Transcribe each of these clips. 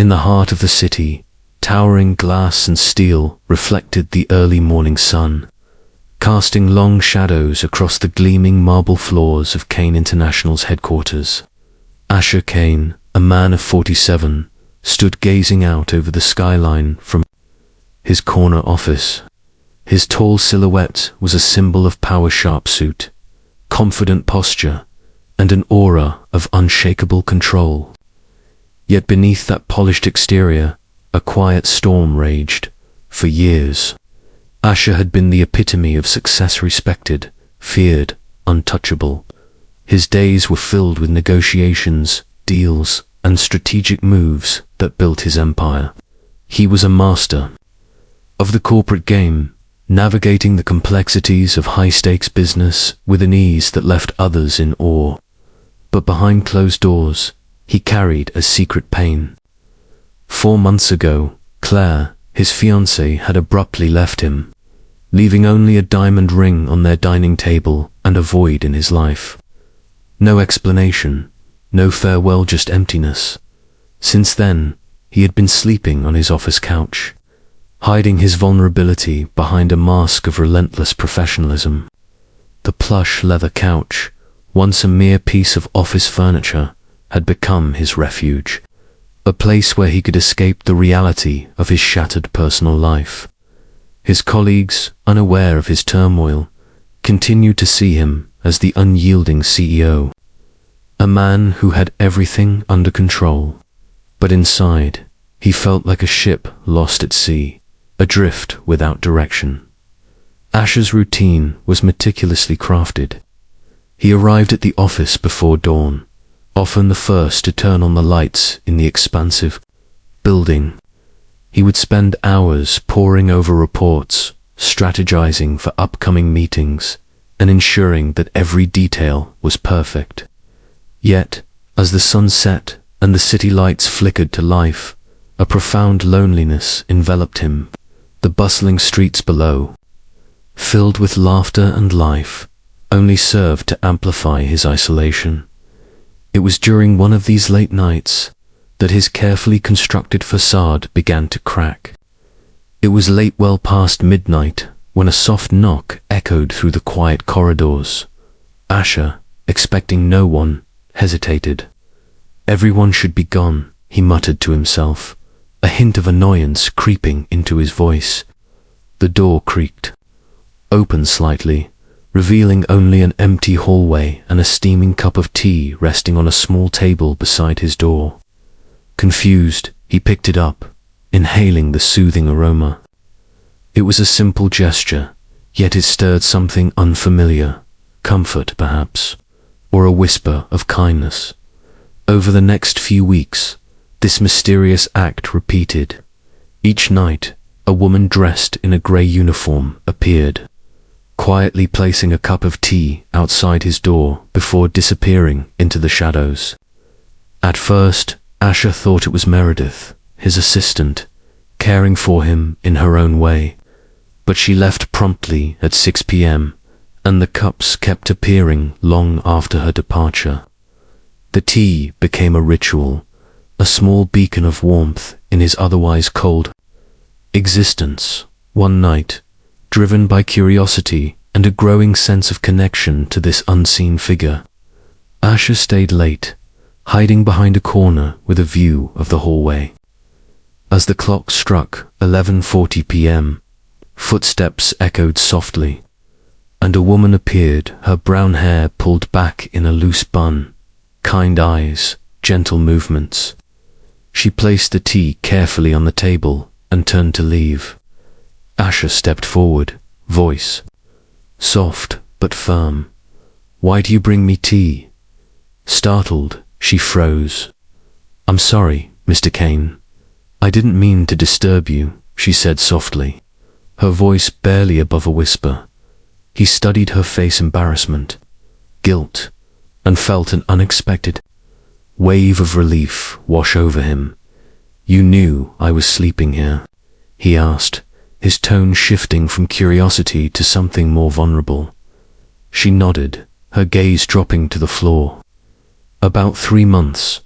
In the heart of the city, towering glass and steel reflected the early morning sun, casting long shadows across the gleaming marble floors of Kane International's headquarters. Asher Kane, a man of 47, stood gazing out over the skyline from his corner office. His tall silhouette was a symbol of power, sharp suit, confident posture, and an aura of unshakable control. Yet beneath that polished exterior, a quiet storm raged. For years, Asher had been the epitome of success, respected, feared, untouchable. His days were filled with negotiations, deals, and strategic moves that built his empire. He was a master of the corporate game, navigating the complexities of high-stakes business with an ease that left others in awe. But behind closed doors, he carried a secret pain. 4 months ago, Claire, his fiancée, had abruptly left him, leaving only a diamond ring on their dining table and a void in his life. No explanation, no farewell, just emptiness. Since then, he had been sleeping on his office couch, hiding his vulnerability behind a mask of relentless professionalism. The plush leather couch, once a mere piece of office furniture, had become his refuge, a place where he could escape the reality of his shattered personal life. His colleagues, unaware of his turmoil, continued to see him as the unyielding CEO, a man who had everything under control. But inside, he felt like a ship lost at sea, adrift without direction. Asher's routine was meticulously crafted. He arrived at the office before dawn, often the first to turn on the lights in the expansive building. He would spend hours poring over reports, strategizing for upcoming meetings, and ensuring that every detail was perfect. Yet, as the sun set and the city lights flickered to life, a profound loneliness enveloped him. The bustling streets below, filled with laughter and life, only served to amplify his isolation. It was during one of these late nights that his carefully constructed facade began to crack. It was late, well past midnight, when a soft knock echoed through the quiet corridors. Asher, expecting no one, hesitated. "Everyone should be gone," he muttered to himself, a hint of annoyance creeping into his voice. The door creaked, opened slightly, revealing only an empty hallway and a steaming cup of tea resting on a small table beside his door. Confused, he picked it up, inhaling the soothing aroma. It was a simple gesture, yet it stirred something unfamiliar, comfort perhaps, or a whisper of kindness. Over the next few weeks, this mysterious act repeated. Each night, a woman dressed in a grey uniform appeared, quietly placing a cup of tea outside his door before disappearing into the shadows. At first, Asher thought it was Meredith, his assistant, caring for him in her own way, but she left promptly at 6 p.m., and the cups kept appearing long after her departure. The tea became a ritual, a small beacon of warmth in his otherwise cold existence. One night, driven by curiosity and a growing sense of connection to this unseen figure, Asher stayed late, hiding behind a corner with a view of the hallway. As the clock struck 11:40 p.m., footsteps echoed softly, and a woman appeared, her brown hair pulled back in a loose bun, kind eyes, gentle movements. She placed the tea carefully on the table and turned to leave. Asher stepped forward, voice soft but firm. "Why do you bring me tea?" Startled, she froze. "I'm sorry, Mr. Kane. I didn't mean to disturb you," she said softly, her voice barely above a whisper. He studied her face, embarrassment, guilt, and felt an unexpected wave of relief wash over him. "You knew I was sleeping here?" he asked, his tone shifting from curiosity to something more vulnerable. She nodded, her gaze dropping to the floor. "About 3 months.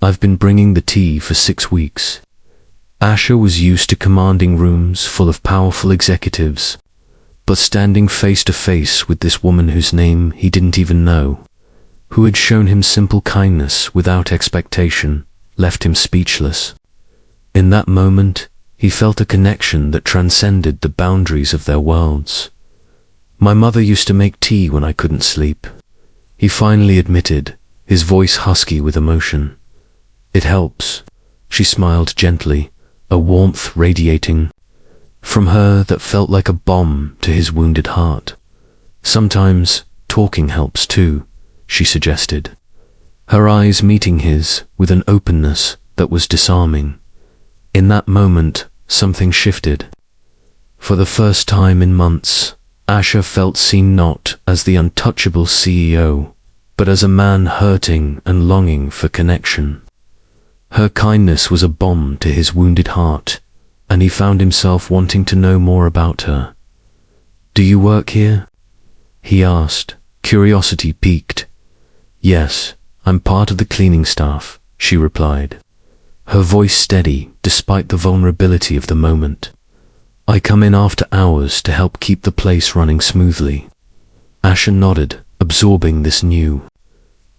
I've been bringing the tea for 6 weeks. Asher was used to commanding rooms full of powerful executives, but standing face to face with this woman whose name he didn't even know, who had shown him simple kindness without expectation, left him speechless. In that moment, he felt a connection that transcended the boundaries of their worlds. My mother used to make tea when I couldn't sleep, he finally admitted, his voice husky with emotion. It helps, she smiled gently, a warmth radiating from her that felt like a bomb to his wounded heart. Sometimes talking helps too, she suggested, her eyes meeting his with an openness that was disarming. In that moment, something shifted. For the first time in months, Asher felt seen not as the untouchable CEO, but as a man hurting and longing for connection. Her kindness was a balm to his wounded heart, and he found himself wanting to know more about her. "Do you work here?" he asked, curiosity piqued. "Yes, I'm part of the cleaning staff," she replied, her voice steady despite the vulnerability of the moment. "I come in after hours to help keep the place running smoothly." Asher nodded, absorbing this new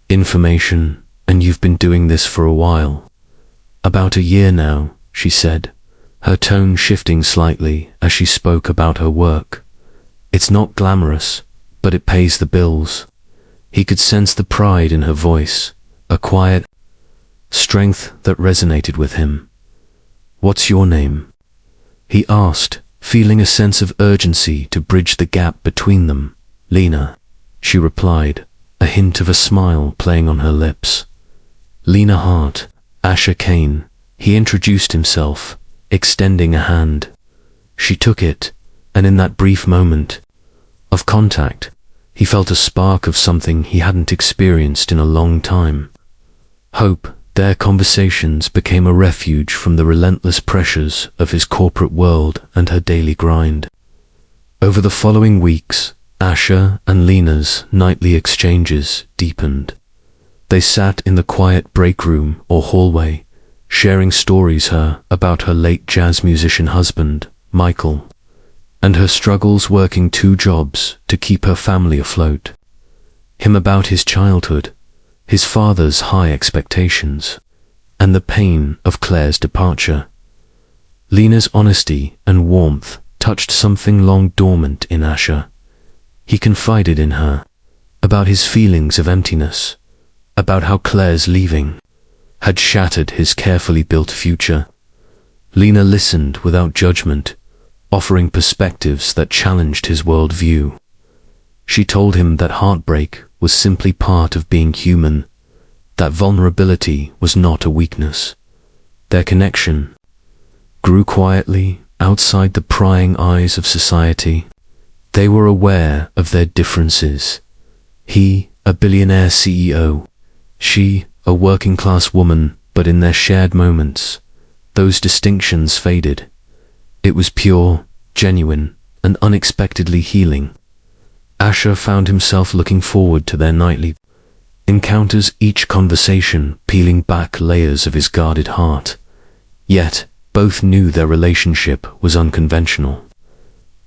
information. "And you've been doing this for a while?" "About a year now," she said, her tone shifting slightly as she spoke about her work. "It's not glamorous, but it pays the bills." He could sense the pride in her voice, a quiet strength that resonated with him. "What's your name?" he asked, feeling a sense of urgency to bridge the gap between them. "Lena," she replied, a hint of a smile playing on her lips. "Lena Hart, Asher Kane," he introduced himself, extending a hand. She took it, and in that brief moment of contact, he felt a spark of something he hadn't experienced in a long time. Hope. Their conversations became a refuge from the relentless pressures of his corporate world and her daily grind. Over the following weeks, Asher and Lena's nightly exchanges deepened. They sat in the quiet break room or hallway, sharing stories about her late jazz musician husband, Michael, and her struggles working 2 jobs to keep her family afloat. Him about his childhood, his father's high expectations, and the pain of Claire's departure. Lena's honesty and warmth touched something long dormant in Asher. He confided in her about his feelings of emptiness, about how Claire's leaving had shattered his carefully built future. Lena listened without judgment, offering perspectives that challenged his worldview. She told him that heartbreak was simply part of being human, that vulnerability was not a weakness. Their connection grew quietly outside the prying eyes of society. They were aware of their differences. He, a billionaire CEO, she, a working-class woman, but in their shared moments, those distinctions faded. It was pure, genuine, and unexpectedly healing. Asher found himself looking forward to their nightly encounters, each conversation peeling back layers of his guarded heart. Yet, both knew their relationship was unconventional.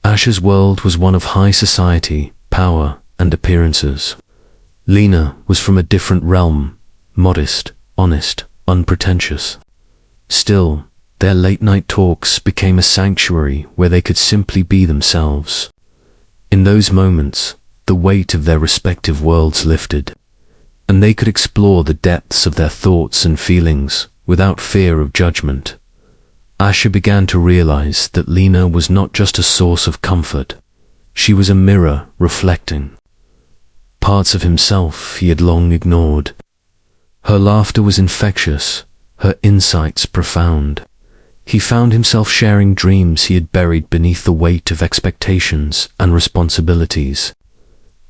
Asher's world was one of high society, power, and appearances. Lena was from a different realm, modest, honest, unpretentious. Still, their late-night talks became a sanctuary where they could simply be themselves. In those moments, the weight of their respective worlds lifted, and they could explore the depths of their thoughts and feelings without fear of judgment. Asher began to realize that Lena was not just a source of comfort. She was a mirror reflecting parts of himself he had long ignored. Her laughter was infectious, her insights profound. He found himself sharing dreams he had buried beneath the weight of expectations and responsibilities.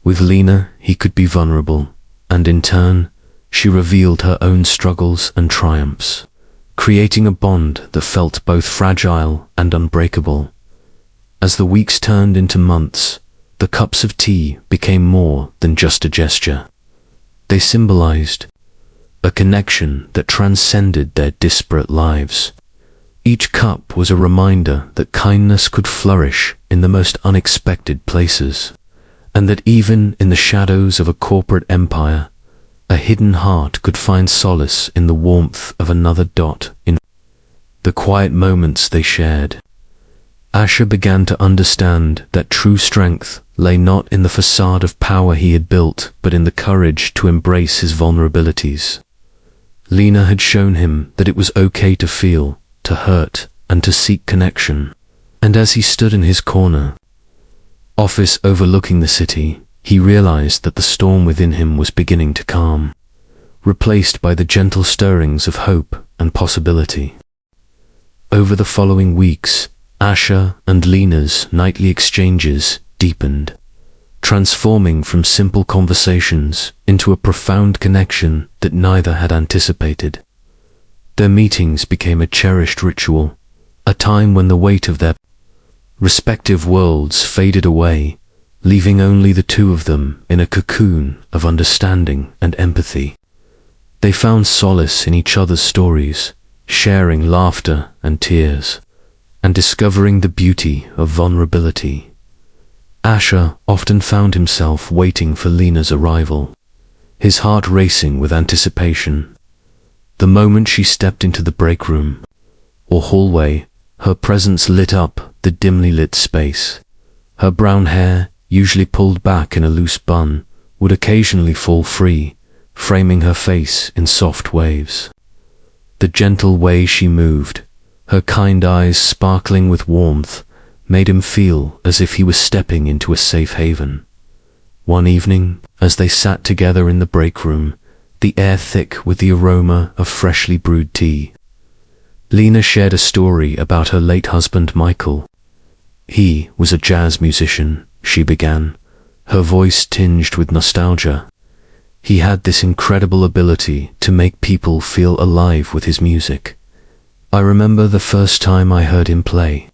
With Lena, he could be vulnerable, and in turn, she revealed her own struggles and triumphs, creating a bond that felt both fragile and unbreakable. As the weeks turned into months, the cups of tea became more than just a gesture. They symbolized a connection that transcended their disparate lives. Each cup was a reminder that kindness could flourish in the most unexpected places, and that even in the shadows of a corporate empire, a hidden heart could find solace in the warmth of another dot in the quiet moments they shared. Asher began to understand that true strength lay not in the facade of power he had built, but in the courage to embrace his vulnerabilities. Lena had shown him that it was okay to feel, to hurt, and to seek connection. And as he stood in his corner office overlooking the city, he realized that the storm within him was beginning to calm, replaced by the gentle stirrings of hope and possibility. Over the following weeks, Asher and Lena's nightly exchanges deepened, transforming from simple conversations into a profound connection that neither had anticipated. Their meetings became a cherished ritual, a time when the weight of their respective worlds faded away, leaving only the two of them in a cocoon of understanding and empathy. They found solace in each other's stories, sharing laughter and tears, and discovering the beauty of vulnerability. Asher often found himself waiting for Lena's arrival, his heart racing with anticipation. The moment she stepped into the break room or hallway, her presence lit up the dimly lit space. Her brown hair, usually pulled back in a loose bun, would occasionally fall free, framing her face in soft waves. The gentle way she moved, her kind eyes sparkling with warmth, made him feel as if he was stepping into a safe haven. One evening, as they sat together in the break room, the air thick with the aroma of freshly brewed tea, Lena shared a story about her late husband Michael. He was a jazz musician, she began, her voice tinged with nostalgia. He had this incredible ability to make people feel alive with his music. I remember the first time I heard him play.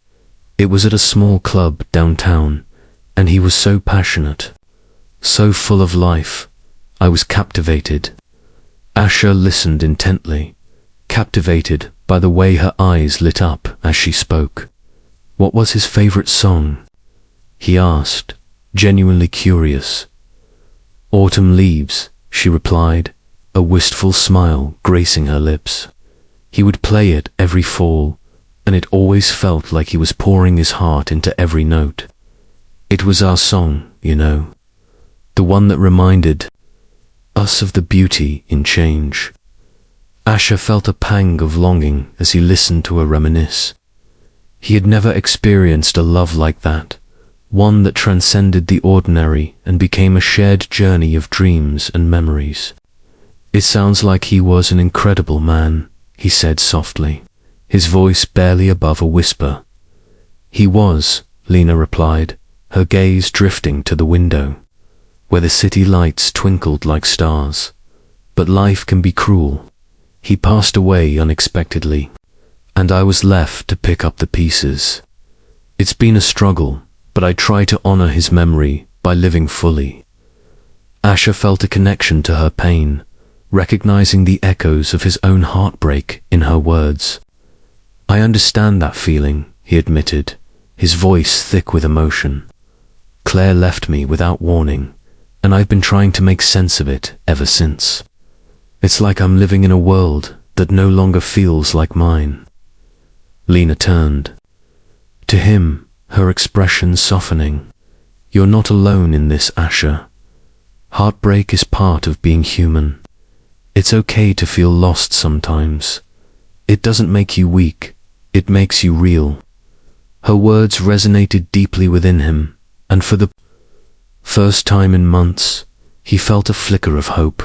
It was at a small club downtown, and he was so passionate, so full of life. I was captivated. Asher listened intently, captivated by the way her eyes lit up as she spoke. What was his favorite song? He asked, genuinely curious. Autumn Leaves, she replied, a wistful smile gracing her lips. He would play it every fall, and it always felt like he was pouring his heart into every note. It was our song, you know, the one that reminded us of the beauty in change. Asher felt a pang of longing as he listened to her reminisce. He had never experienced a love like that, one that transcended the ordinary and became a shared journey of dreams and memories. It sounds like he was an incredible man, he said softly, his voice barely above a whisper. He was, Lena replied, her gaze drifting to the window, where the city lights twinkled like stars. But life can be cruel. He passed away unexpectedly, and I was left to pick up the pieces. It's been a struggle, but I try to honor his memory by living fully. Asher felt a connection to her pain, recognizing the echoes of his own heartbreak in her words. I understand that feeling, he admitted, his voice thick with emotion. Claire left me without warning, and I've been trying to make sense of it ever since. It's like I'm living in a world that no longer feels like mine. Lena turned to him, her expression softening. You're not alone in this, Asher. Heartbreak is part of being human. It's okay to feel lost sometimes. It doesn't make you weak, it makes you real. Her words resonated deeply within him, and for the first time in months, he felt a flicker of hope.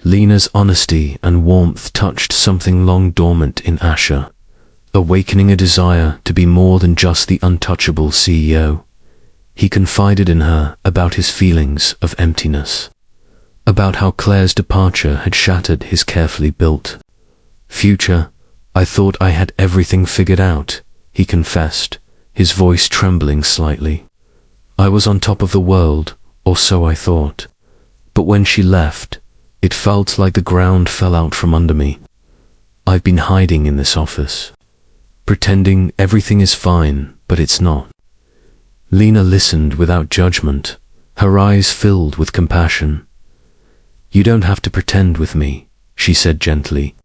Lena's honesty and warmth touched something long dormant in Asher, awakening a desire to be more than just the untouchable CEO. He confided in her about his feelings of emptiness, about how Claire's departure had shattered his carefully built future. I thought I had everything figured out, he confessed, his voice trembling slightly. I was on top of the world, or so I thought. But when she left, It felt like the ground fell out from under me. I've been hiding in this office, pretending everything is fine, but it's not. Lena listened without judgment, her eyes filled with compassion. You don't have to pretend with me, she said gently.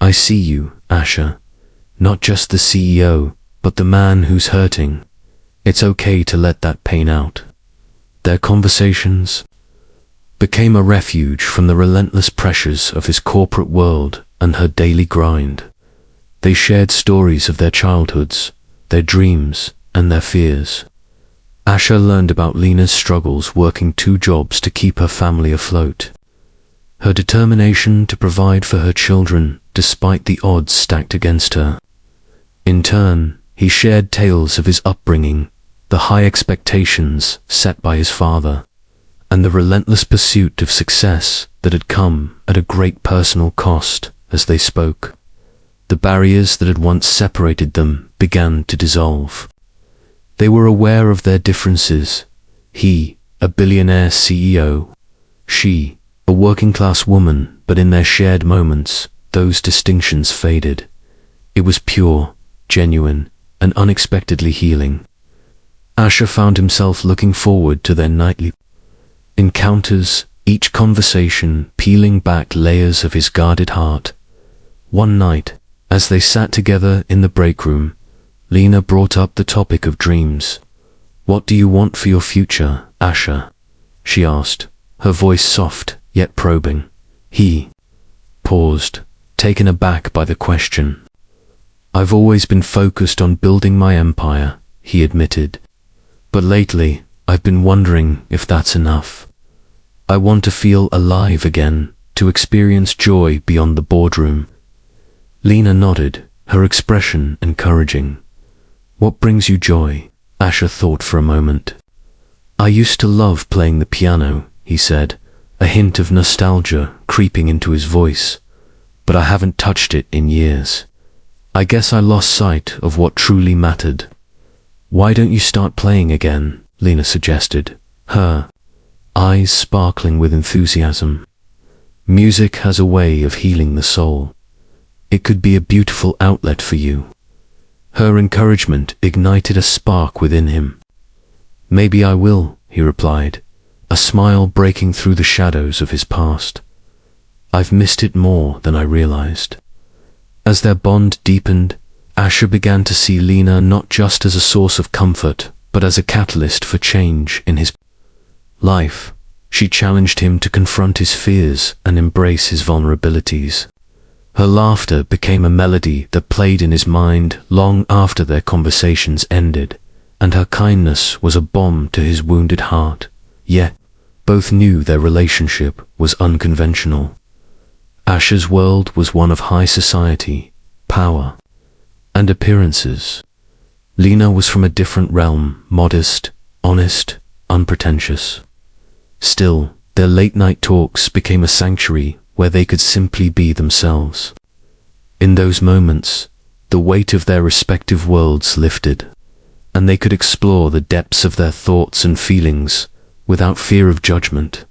I see you, Asher. Not just the CEO, but the man who's hurting. It's okay to let that pain out. Their conversations became a refuge from the relentless pressures of his corporate world and her daily grind. They shared stories of their childhoods, their dreams, and their fears. Asher learned about Lena's struggles working 2 jobs to keep her family afloat. Her determination to provide for her children despite the odds stacked against her. In turn, he shared tales of his upbringing, the high expectations set by his father, and the relentless pursuit of success that had come at a great personal cost. As they spoke, the barriers that had once separated them began to dissolve. They were aware of their differences. He, a billionaire CEO, she, a working-class woman, but in their shared moments, those distinctions faded. It was pure, genuine, and unexpectedly healing. Asher found himself looking forward to their nightly encounters, each conversation peeling back layers of his guarded heart. One night, as they sat together in the break room, Lena brought up the topic of dreams. What do you want for your future, Asher? She asked, her voice soft yet probing. He paused, taken aback by the question. I've always been focused on building my empire, he admitted. But lately, I've been wondering if that's enough. I want to feel alive again, to experience joy beyond the boardroom. Lena nodded, her expression encouraging. What brings you joy? Asher thought for a moment. I used to love playing the piano, he said, a hint of nostalgia creeping into his voice. But I haven't touched it in years. I guess I lost sight of what truly mattered. Why don't you start playing again? Lena suggested, her eyes sparkling with enthusiasm. Music has a way of healing the soul. It could be a beautiful outlet for you. Her encouragement ignited a spark within him. Maybe I will, he replied, a smile breaking through the shadows of his past. I've missed it more than I realized. As their bond deepened, Asher began to see Lena not just as a source of comfort, but as a catalyst for change in his life. She challenged him to confront his fears and embrace his vulnerabilities. Her laughter became a melody that played in his mind long after their conversations ended, and her kindness was a balm to his wounded heart. Yet, both knew their relationship was unconventional. Asher's world was one of high society, power, and appearances. Lena was from a different realm, modest, honest, unpretentious. Still, their late-night talks became a sanctuary where they could simply be themselves. In those moments, the weight of their respective worlds lifted, and they could explore the depths of their thoughts and feelings without fear of judgment.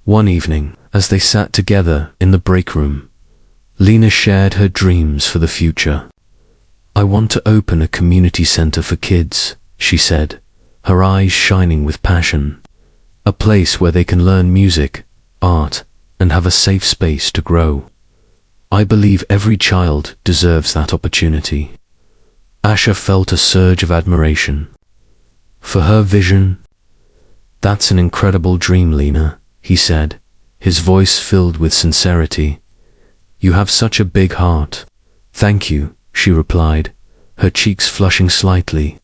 One evening, as they sat together in the break room, Lena shared her dreams for the future. I want to open a community center for kids, she said, her eyes shining with passion. A place where they can learn music, art, and have a safe space to grow. I believe every child deserves that opportunity. Asher felt a surge of admiration. For her vision, that's an incredible dream, Lena, he said, his voice filled with sincerity. You have such a big heart. Thank you, she replied, her cheeks flushing slightly.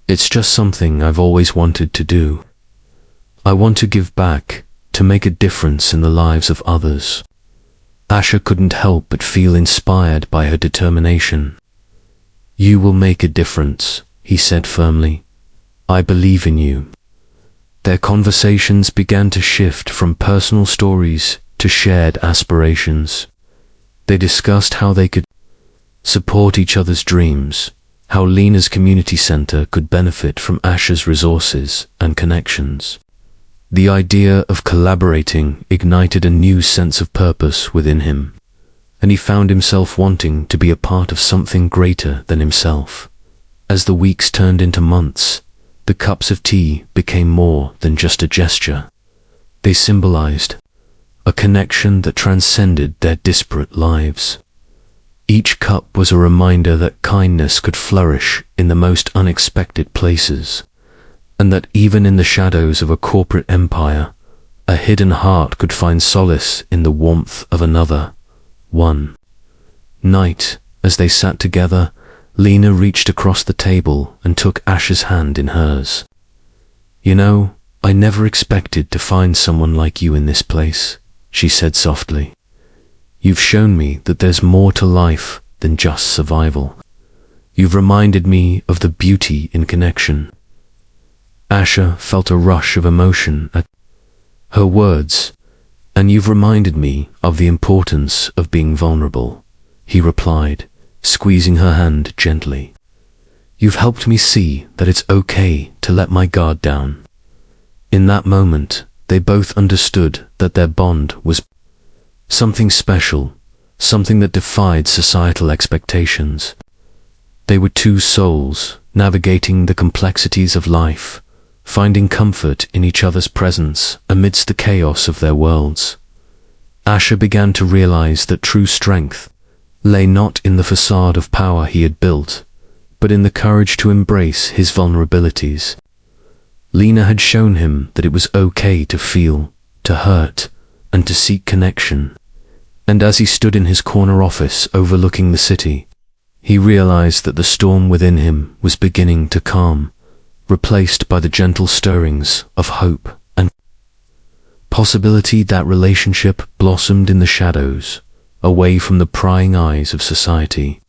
It's just something I've always wanted to do. I want to give back, to make a difference in the lives of others. Asher couldn't help but feel inspired by her determination. You will make a difference, he said firmly. I believe in you. Their conversations began to shift from personal stories to shared aspirations. They discussed how they could support each other's dreams, how Lena's community center could benefit from Asher's resources and connections. The idea of collaborating ignited a new sense of purpose within him, and he found himself wanting to be a part of something greater than himself. As the weeks turned into months, the cups of tea became more than just a gesture. They symbolized a connection that transcended their disparate lives. Each cup was a reminder that kindness could flourish in the most unexpected places, and that even in the shadows of a corporate empire, a hidden heart could find solace in the warmth of another. One night, as they sat together, Lena reached across the table and took Ash's hand in hers. "You know, I never expected to find someone like you in this place," she said softly. "You've shown me that there's more to life than just survival. You've reminded me of the beauty in connection." Asha felt a rush of emotion at her words. "And you've reminded me of the importance of being vulnerable," he replied, squeezing her hand gently. "You've helped me see that it's okay to let my guard down." In that moment, they both understood that their bond was something special, something that defied societal expectations. They were two souls navigating the complexities of life, finding comfort in each other's presence amidst the chaos of their worlds. Asha began to realize that true strength lay not in the facade of power he had built, but in the courage to embrace his vulnerabilities. Lena had shown him that it was okay to feel, to hurt, and to seek connection. And as he stood in his corner office overlooking the city, he realized that the storm within him was beginning to calm, replaced by the gentle stirrings of hope and possibility. That relationship blossomed in the shadows, away from the prying eyes of society.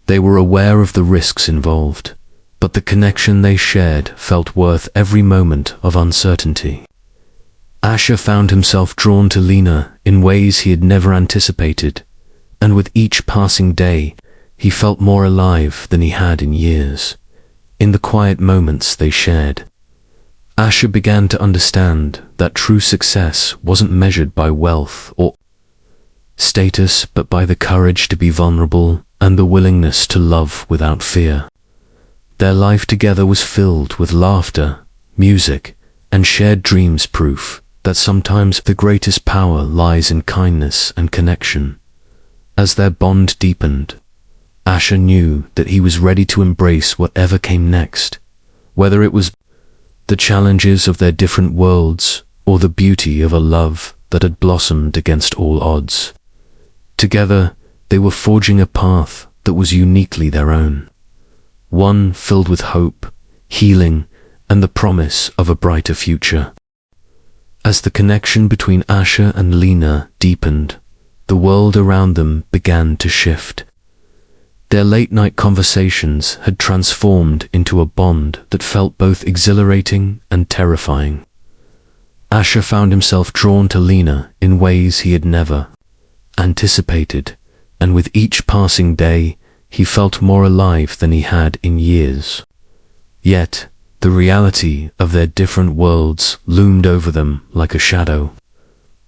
They were aware of the risks involved, but the connection they shared felt worth every moment of uncertainty. Asha found himself drawn to Lena in ways he had never anticipated, and with each passing day, he felt more alive than he had in years. In the quiet moments they shared, Asha began to understand that true success wasn't measured by wealth or status, but by the courage to be vulnerable and the willingness to love without fear. Their life together was filled with laughter, music, and shared dreams, proof that sometimes the greatest power lies in kindness and connection. As their bond deepened, Asha knew that he was ready to embrace whatever came next, whether it was the challenges of their different worlds or the beauty of a love that had blossomed against all odds. Together, they were forging a path that was uniquely their own, one filled with hope, healing, and the promise of a brighter future. As the connection between Asha and Lena deepened, the world around them began to shift. Their late-night conversations had transformed into a bond that felt both exhilarating and terrifying. Asha found himself drawn to Lena in ways he had never anticipated, and with each passing day, he felt more alive than he had in years. Yet, the reality of their different worlds loomed over them like a shadow,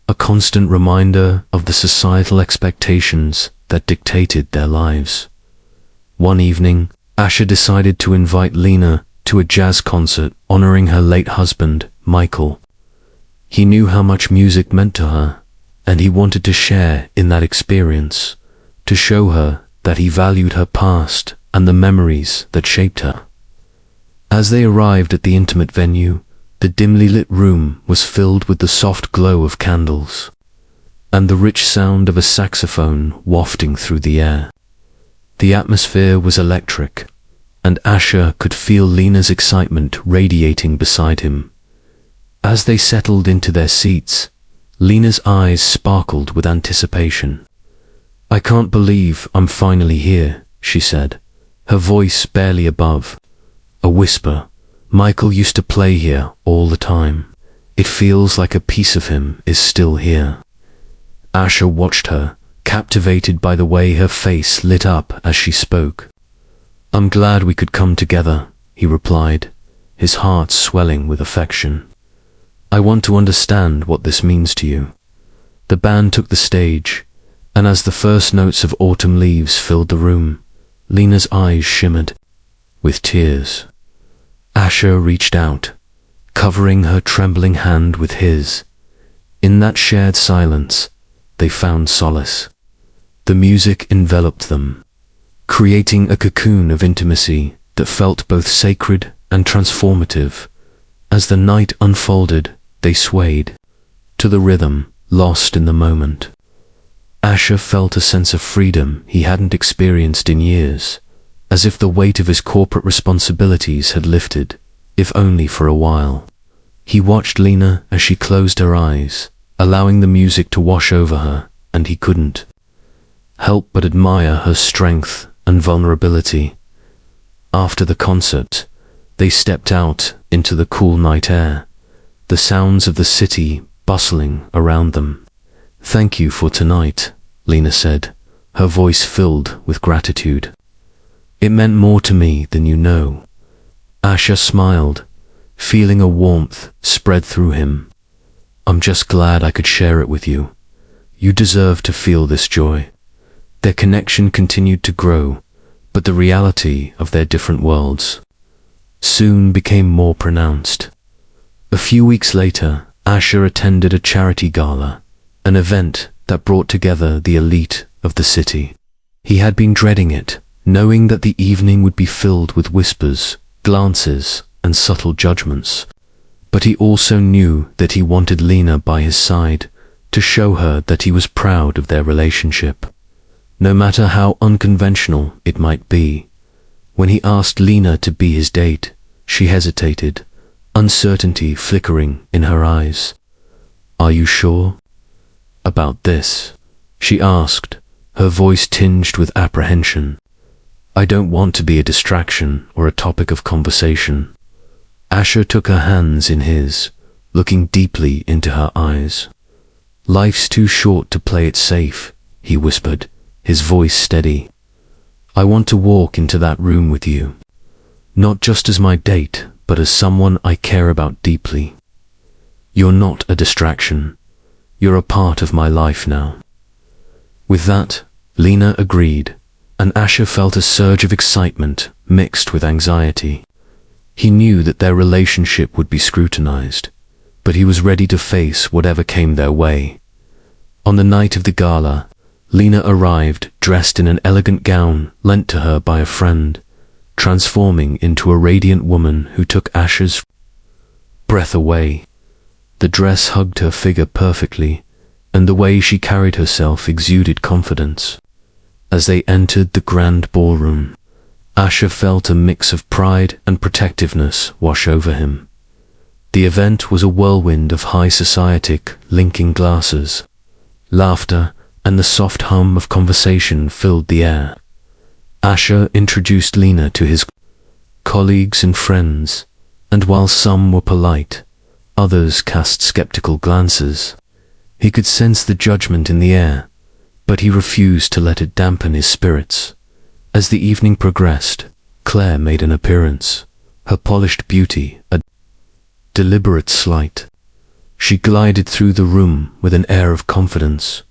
a constant reminder of the societal expectations that dictated their lives. One evening, Asha decided to invite Lena to a jazz concert honoring her late husband, Michael. He knew how much music meant to her, and he wanted to share in that experience, to show her that he valued her past and the memories that shaped her. As they arrived at the intimate venue, the dimly lit room was filled with the soft glow of candles, and the rich sound of a saxophone wafting through the air. The atmosphere was electric, and Asha could feel Lena's excitement radiating beside him. As they settled into their seats, Lena's eyes sparkled with anticipation. "I can't believe I'm finally here," she said, her voice barely above a whisper. "Michael used to play here all the time. It feels like a piece of him is still here." Asha watched her, captivated by the way her face lit up as she spoke. "I'm glad we could come together," he replied, his heart swelling with affection. I want to understand what this means to you." The band took the stage, and as the first notes of autumn leaves filled the room, Lena's eyes shimmered with tears. Asher reached out, covering her trembling hand with his. In that shared silence, they found solace. The music enveloped them, creating a cocoon of intimacy that felt both sacred and transformative. As the night unfolded, they swayed to the rhythm, lost in the moment. Asher felt a sense of freedom he hadn't experienced in years, as if the weight of his corporate responsibilities had lifted, if only for a while. He watched Lena as she closed her eyes, allowing the music to wash over her, and he couldn't help but admire her strength and vulnerability. After the concert, they stepped out into the cool night air, the sounds of the city bustling around them. "Thank you for tonight," Lena said, her voice filled with gratitude. "It meant more to me than you know." Asher smiled, feeling a warmth spread through him. "I'm just glad I could share it with you. You deserve to feel this joy." Their connection continued to grow, but the reality of their different worlds soon became more pronounced. A few weeks later, Asher attended a charity gala, an event that brought together the elite of the city. He had been dreading it, knowing that the evening would be filled with whispers, glances, and subtle judgments. But he also knew that he wanted Lena by his side to show her that he was proud of their relationship, no matter how unconventional it might be. When he asked Lena to be his date, she hesitated, uncertainty flickering in her eyes. "Are you sure about this?" she asked, her voice tinged with apprehension. "I don't want to be a distraction or a topic of conversation." Asher took her hands in his, looking deeply into her eyes. "Life's too short to play it safe," he whispered, his voice steady. "I want to walk into that room with you, not just as my date, but as someone I care about deeply. You're not a distraction. You're a part of my life now." With that, Lena agreed, and Asher felt a surge of excitement mixed with anxiety. He knew that their relationship would be scrutinized, but he was ready to face whatever came their way. On the night of the gala, Lena arrived dressed in an elegant gown lent to her by a friend, transforming into a radiant woman who took Asher's breath away. The dress hugged her figure perfectly, and the way she carried herself exuded confidence. As they entered the grand ballroom, Asher felt a mix of pride and protectiveness wash over him. The event was a whirlwind of high society linking glasses. Laughter and the soft hum of conversation filled the air. Asher introduced Lena to his colleagues and friends, and while some were polite, others cast skeptical glances. He could sense the judgment in the air, but he refused to let it dampen his spirits. As the evening progressed, Claire made an appearance, her polished beauty a deliberate slight. She glided through the room with an air of confidence,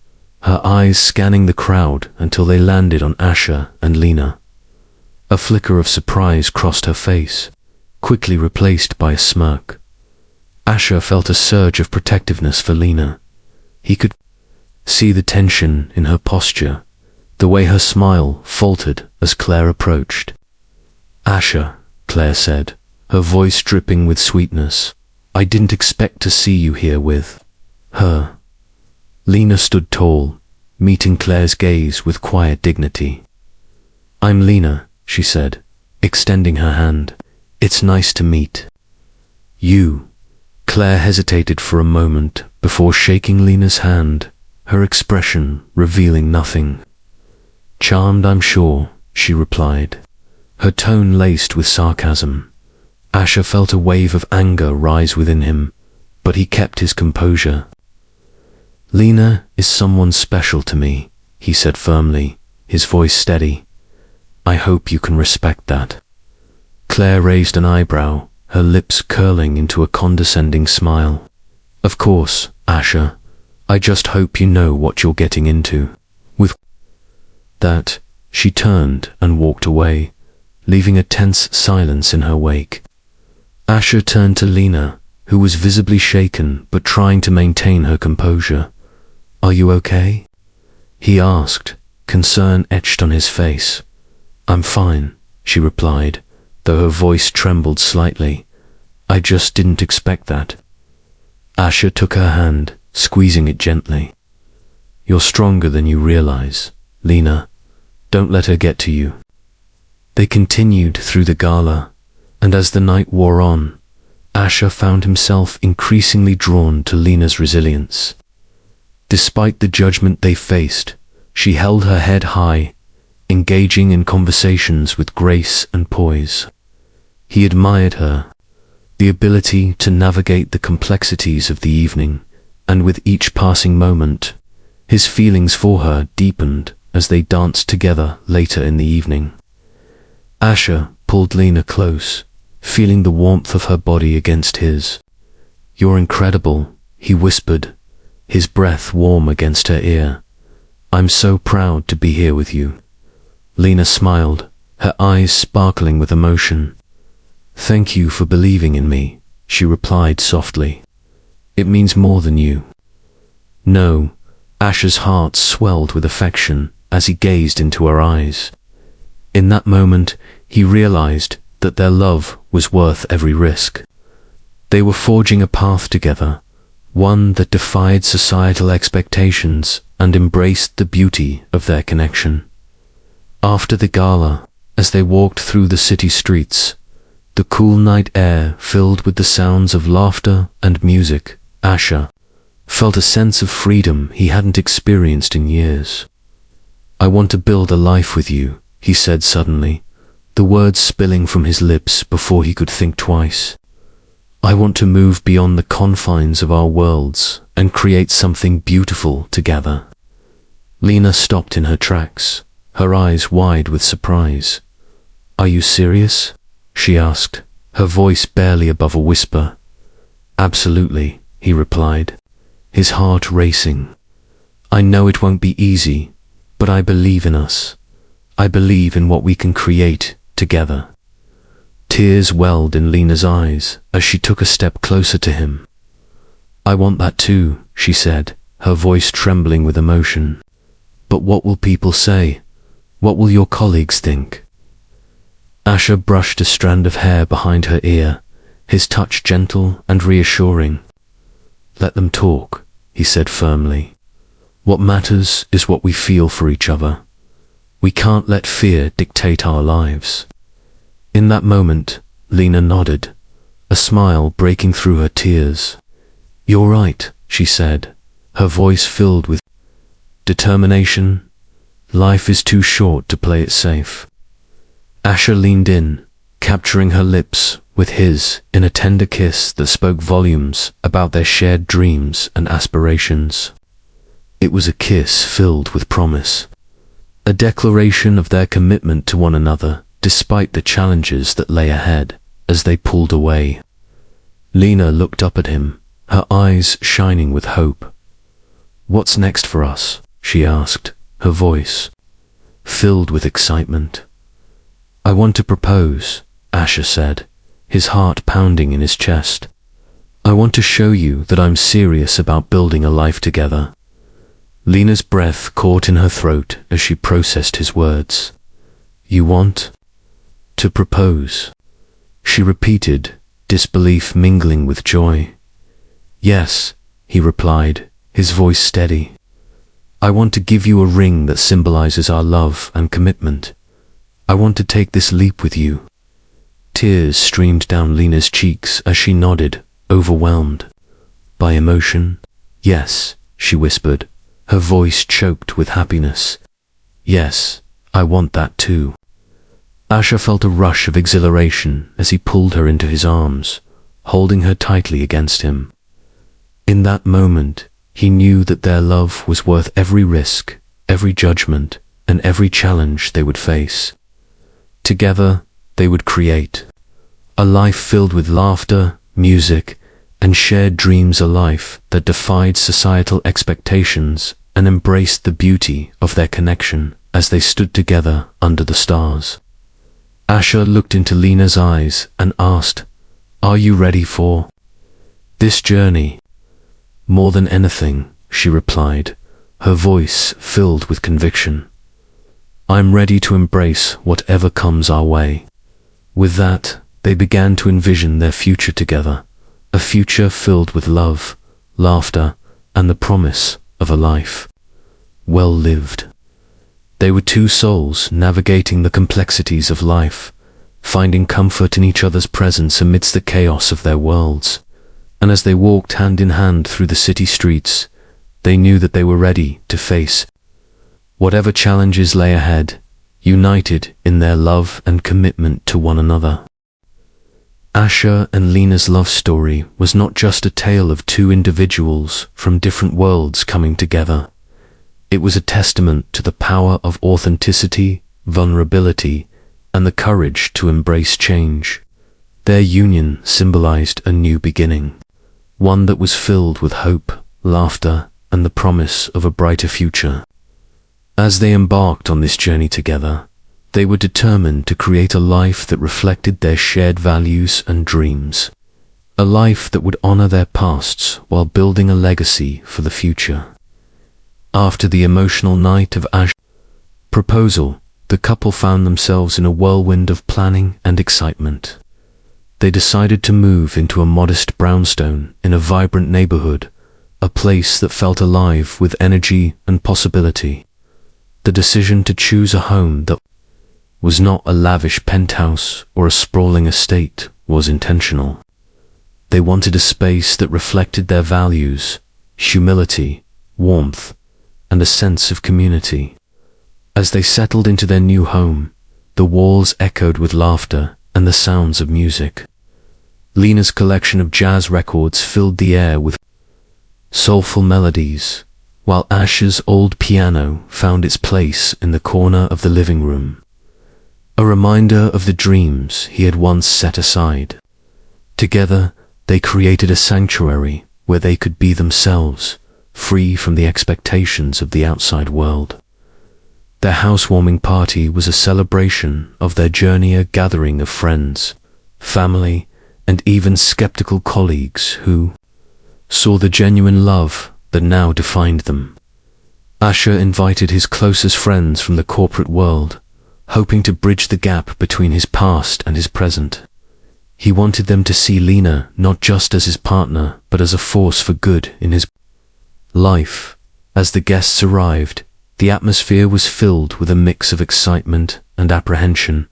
her eyes scanning the crowd until they landed on Asher and Lena. A flicker of surprise crossed her face, quickly replaced by a smirk. Asher felt a surge of protectiveness for Lena. He could see the tension in her posture, the way her smile faltered as Claire approached. "Asher," Claire said, her voice dripping with sweetness, "I didn't expect to see you here with her." Lena stood tall, meeting Claire's gaze with quiet dignity. "I'm Lena," she said, extending her hand. "It's nice to meet you." Claire hesitated for a moment before shaking Lena's hand, her expression revealing nothing. "Charmed, I'm sure," she replied, her tone laced with sarcasm. Asher felt a wave of anger rise within him, but he kept his composure. "Lena is someone special to me," he said firmly, his voice steady. "I hope you can respect that." Claire raised an eyebrow, her lips curling into a condescending smile. Of course, Asher. I just hope you know what you're getting into. With that, she turned and walked away, leaving a tense silence in her wake. Asher turned to Lena, who was visibly shaken but trying to maintain her composure. "Are you okay?" he asked, concern etched on his face. "I'm fine," she replied, though her voice trembled slightly. "I just didn't expect that." Asher took her hand, squeezing it gently. "You're stronger than you realize, Lena. Don't let her get to you." They continued through the gala, and as the night wore on, Asher found himself increasingly drawn to Lena's resilience. Despite the judgment they faced, she held her head high, engaging in conversations with grace and poise. He admired her, the ability to navigate the complexities of the evening, and with each passing moment, his feelings for her deepened as they danced together later in the evening. Asher pulled Lena close, feeling the warmth of her body against his. "You're incredible," he whispered, his breath warm against her ear. "I'm so proud to be here with you." Lena smiled, her eyes sparkling with emotion. "Thank you for believing in me," she replied softly. "It means more than you." "No." Asher's heart swelled with affection as he gazed into her eyes. In that moment, he realized that their love was worth every risk. They were forging a path together, one that defied societal expectations and embraced the beauty of their connection. After the gala, as they walked through the city streets, the cool night air filled with the sounds of laughter and music, Asher felt a sense of freedom he hadn't experienced in years. "I want to build a life with you," he said suddenly, the words spilling from his lips before he could think twice. "I want to move beyond the confines of our worlds and create something beautiful together." Lena stopped in her tracks, her eyes wide with surprise. "Are you serious?" she asked, her voice barely above a whisper. "Absolutely," he replied, his heart racing. "I know it won't be easy, but I believe in us. I believe in what we can create together." Tears welled in Lena's eyes as she took a step closer to him. "I want that too," she said, her voice trembling with emotion. "But what will people say? What will your colleagues think?" Asher brushed a strand of hair behind her ear, his touch gentle and reassuring. "Let them talk," he said firmly. "What matters is what we feel for each other. We can't let fear dictate our lives." In that moment, Lena nodded, a smile breaking through her tears. "You're right," she said, her voice filled with determination. "Life is too short to play it safe." Asher leaned in, capturing her lips with his in a tender kiss that spoke volumes about their shared dreams and aspirations. It was a kiss filled with promise, a declaration of their commitment to one another despite the challenges that lay ahead as they pulled away. Lena looked up at him, her eyes shining with hope. "What's next for us?" she asked, her voice filled with excitement. "I want to propose," Asher said, his heart pounding in his chest. "I want to show you that I'm serious about building a life together." Lena's breath caught in her throat as she processed his words. "You want to propose?" she repeated, disbelief mingling with joy. "Yes," he replied, his voice steady. "I want to give you a ring that symbolizes our love and commitment. I want to take this leap with you." Tears streamed down Lena's cheeks as she nodded, overwhelmed by emotion. "Yes," she whispered, her voice choked with happiness. "Yes, I want that too." Asher felt a rush of exhilaration as he pulled her into his arms, holding her tightly against him. In that moment, he knew that their love was worth every risk, every judgment, and every challenge they would face. Together, they would create a life filled with laughter, music, and shared dreams a life that defied societal expectations and embraced the beauty of their connection as they stood together under the stars. Asher looked into Lena's eyes and asked, "Are you ready for this journey?" "More than anything," she replied, her voice filled with conviction. "I'm ready to embrace whatever comes our way." With that, they began to envision their future together, a future filled with love, laughter, and the promise of a life well lived. They were two souls navigating the complexities of life, finding comfort in each other's presence amidst the chaos of their worlds. And as they walked hand in hand through the city streets, they knew that they were ready to face whatever challenges lay ahead, united in their love and commitment to one another. Asher and Lena's love story was not just a tale of two individuals from different worlds coming together. It was a testament to the power of authenticity, vulnerability, and the courage to embrace change. Their union symbolized a new beginning, one that was filled with hope, laughter, and the promise of a brighter future. As they embarked on this journey together, they were determined to create a life that reflected their shared values and dreams, a life that would honor their pasts while building a legacy for the future. After the emotional night of Asher's proposal, the couple found themselves in a whirlwind of planning and excitement. They decided to move into a modest brownstone in a vibrant neighborhood, a place that felt alive with energy and possibility. The decision to choose a home that was not a lavish penthouse or a sprawling estate was intentional. They wanted a space that reflected their values, humility, warmth, and a sense of community. As they settled into their new home, the walls echoed with laughter and the sounds of music. Lena's collection of jazz records filled the air with soulful melodies, while Asher's old piano found its place in the corner of the living room, a reminder of the dreams he had once set aside. Together, they created a sanctuary where they could be themselves, free from the expectations of the outside world. Their housewarming party was a celebration of their journey, a gathering of friends, family, and even skeptical colleagues who saw the genuine love that now defined them. Asher invited his closest friends from the corporate world, hoping to bridge the gap between his past and his present. He wanted them to see Lena not just as his partner, but as a force for good in his life. As the guests arrived, the atmosphere was filled with a mix of excitement and apprehension.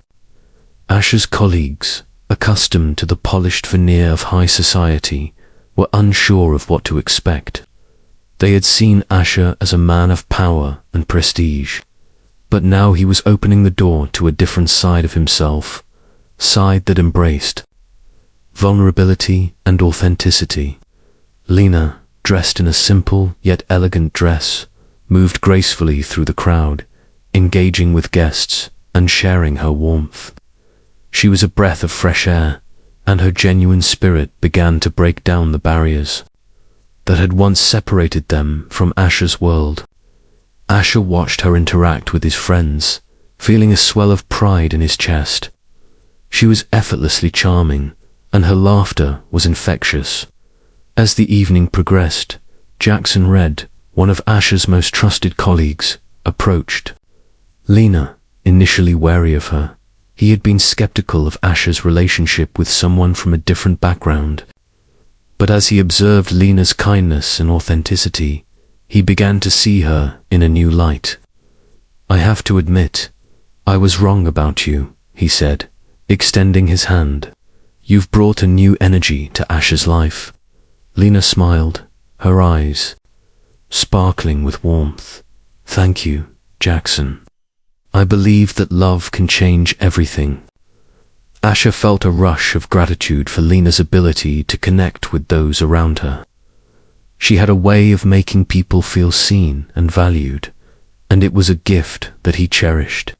Asher's colleagues, accustomed to the polished veneer of high society, were unsure of what to expect. They had seen Asher as a man of power and prestige, but now he was opening the door to a different side of himself, a side that embraced vulnerability and authenticity. Lena, dressed in a simple yet elegant dress, moved gracefully through the crowd, engaging with guests and sharing her warmth. She was a breath of fresh air, and her genuine spirit began to break down the barriers that had once separated them from Asher's world. Asher watched her interact with his friends, feeling a swell of pride in his chest. She was effortlessly charming, and her laughter was infectious. As the evening progressed, Jackson Red, one of Asher's most trusted colleagues, approached Lena, initially wary of her. He had been skeptical of Asher's relationship with someone from a different background. But as he observed Lena's kindness and authenticity, he began to see her in a new light. "I have to admit, I was wrong about you," he said, extending his hand. "You've brought a new energy to Asher's life." Lena smiled, her eyes sparkling with warmth. "Thank you, Jackson. I believe that love can change everything." Asher felt a rush of gratitude for Lena's ability to connect with those around her. She had a way of making people feel seen and valued, and it was a gift that he cherished.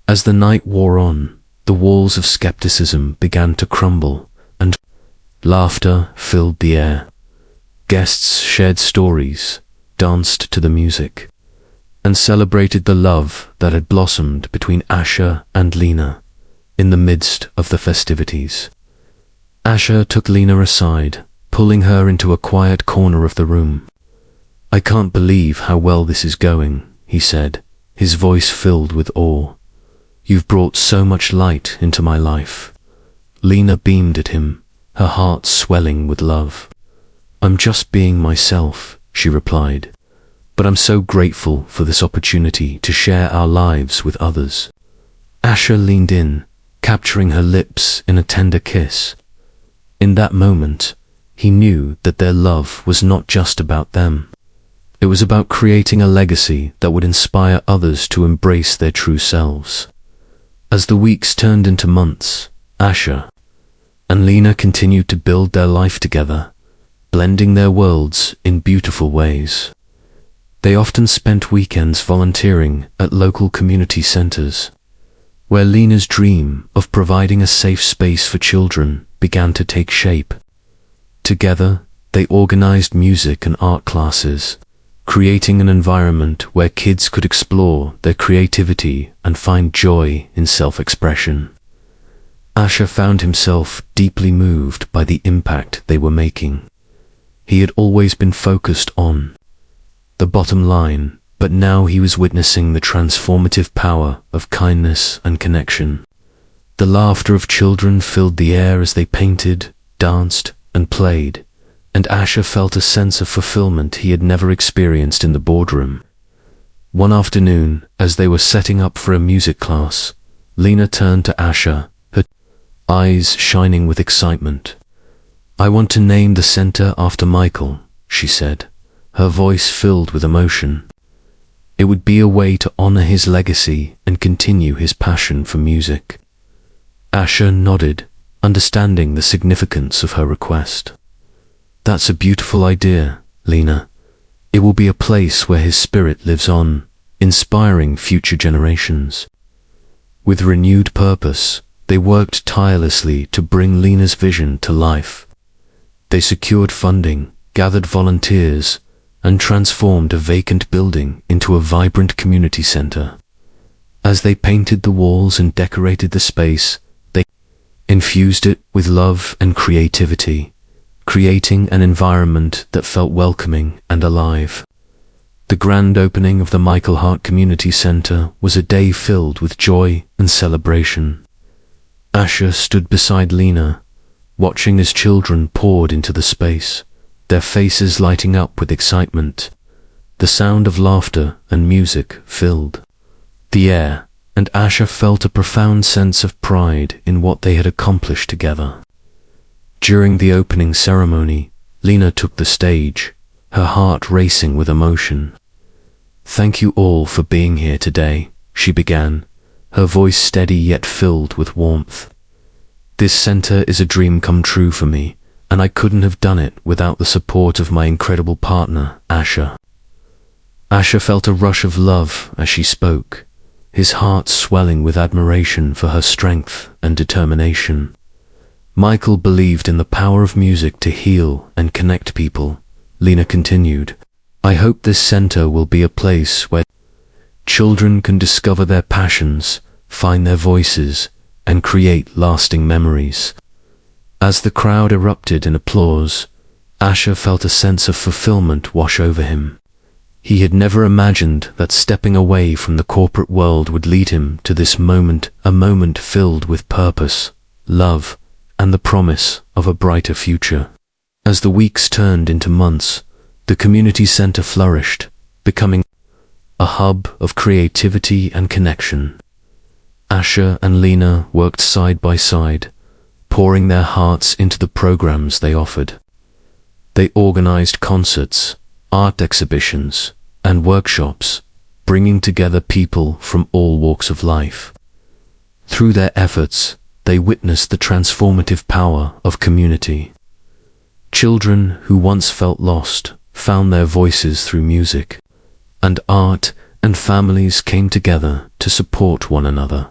As the night wore on, the walls of skepticism began to crumble, and Laughter filled the air. Guests shared stories, danced to the music, and celebrated the love that had blossomed between Asha and Lena in the midst of the festivities. Asha took Lena aside, pulling her into a quiet corner of the room. "I can't believe how well this is going," he said, his voice filled with awe. "You've brought so much light into my life." Lena beamed at him, her heart swelling with love. "I'm just being myself," she replied, "but I'm so grateful for this opportunity to share our lives with others." Asha leaned in, capturing her lips in a tender kiss. In that moment, he knew that their love was not just about them. It was about creating a legacy that would inspire others to embrace their true selves. As the weeks turned into months, Asha and Lena continued to build their life together, blending their worlds in beautiful ways. They often spent weekends volunteering at local community centers, where Lena's dream of providing a safe space for children began to take shape. Together, they organized music and art classes, creating an environment where kids could explore their creativity and find joy in self-expression. Asha found himself deeply moved by the impact they were making. He had always been focused on the bottom line, but now he was witnessing the transformative power of kindness and connection. The laughter of children filled the air as they painted, danced, and played, and Asha felt a sense of fulfillment he had never experienced in the boardroom. One afternoon, as they were setting up for a music class, Lena turned to Asha, her eyes shining with excitement. "I want to name the center after Michael," she said, her voice filled with emotion. "It would be a way to honor his legacy and continue his passion for music." Asha nodded, understanding the significance of her request. "That's a beautiful idea, Lena. It will be a place where his spirit lives on, inspiring future generations." With renewed purpose, they worked tirelessly to bring Lena's vision to life. They secured funding, gathered volunteers, and transformed a vacant building into a vibrant community center. As they painted the walls and decorated the space, they infused it with love and creativity, creating an environment that felt welcoming and alive. The grand opening of the Michael Hart Community Center was a day filled with joy and celebration. Asha stood beside Lena, watching as children poured into the space, their faces lighting up with excitement. The sound of laughter and music filled the air, and Asha felt a profound sense of pride in what they had accomplished together. During the opening ceremony, Lena took the stage, her heart racing with emotion. "Thank you all for being here today," she began, her voice steady yet filled with warmth. "This center is a dream come true for me, and I couldn't have done it without the support of my incredible partner, Asha." Asha felt a rush of love as she spoke, his heart swelling with admiration for her strength and determination. Michael believed in the power of music to heal and connect people. Lena continued, "I hope this center will be a place where children can discover their passions, find their voices, and create lasting memories." As the crowd erupted in applause, Asha felt a sense of fulfillment wash over him. He had never imagined that stepping away from the corporate world would lead him to this moment, a moment filled with purpose, love, and the promise of a brighter future. As the weeks turned into months, the community center flourished, becoming a hub of creativity and connection. Asha and Lena worked side by side, pouring their hearts into the programs they offered. They organized concerts, art exhibitions, and workshops, bringing together people from all walks of life. Through their efforts, they witnessed the transformative power of community. Children who once felt lost found their voices through music, and art, and families came together to support one another.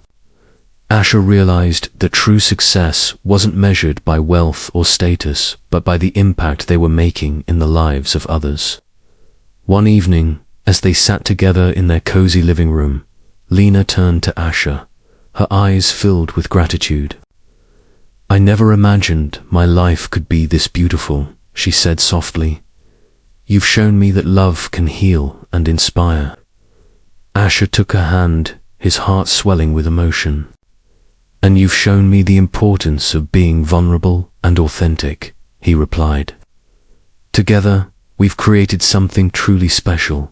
Asher realized that true success wasn't measured by wealth or status, but by the impact they were making in the lives of others. One evening, as they sat together in their cozy living room, Lena turned to Asher, her eyes filled with gratitude. "I never imagined my life could be this beautiful," she said softly. "You've shown me that love can heal and inspire." Asher took her hand, his heart swelling with emotion. "And you've shown me the importance of being vulnerable and authentic," he replied. "Together, we've created something truly special."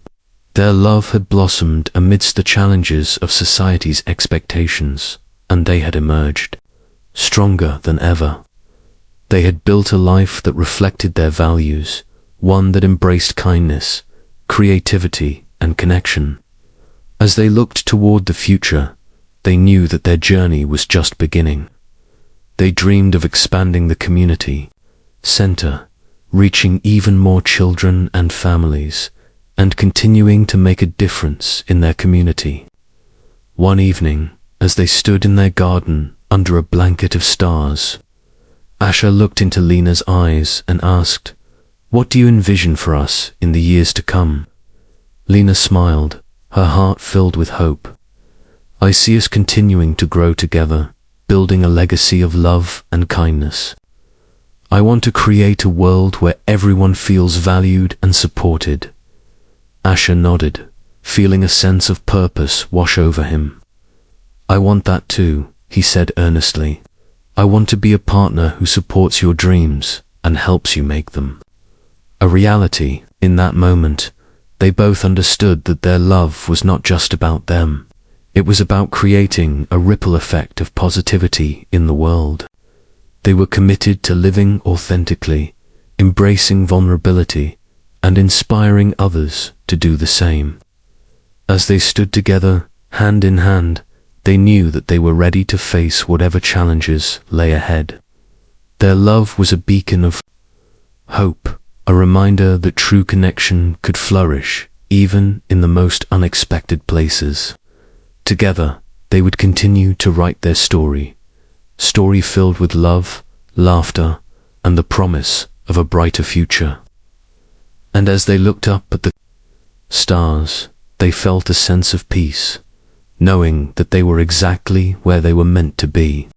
Their love had blossomed amidst the challenges of society's expectations, and they had emerged stronger than ever. They had built a life that reflected their values, one that embraced kindness, creativity, and connection. As they looked toward the future, they knew that their journey was just beginning. They dreamed of expanding the community center, reaching even more children and families, and continuing to make a difference in their community. One evening, as they stood in their garden under a blanket of stars, Asher looked into Lena's eyes and asked, "What do you envision for us in the years to come?" Lena smiled, her heart filled with hope. "I see us continuing to grow together, building a legacy of love and kindness. I want to create a world where everyone feels valued and supported." Asher nodded, feeling a sense of purpose wash over him. "I want that too," he said earnestly. "I want to be a partner who supports your dreams and helps you make them a reality." In that moment, they both understood that their love was not just about them. It was about creating a ripple effect of positivity in the world. They were committed to living authentically, embracing vulnerability, and inspiring others to do the same. As they stood together, hand in hand, they knew that they were ready to face whatever challenges lay ahead. Their love was a beacon of hope, a reminder that true connection could flourish even in the most unexpected places. Together, they would continue to write their story filled with love, laughter, and the promise of a brighter future. And as they looked up at the stars, they felt a sense of peace, knowing that they were exactly where they were meant to be.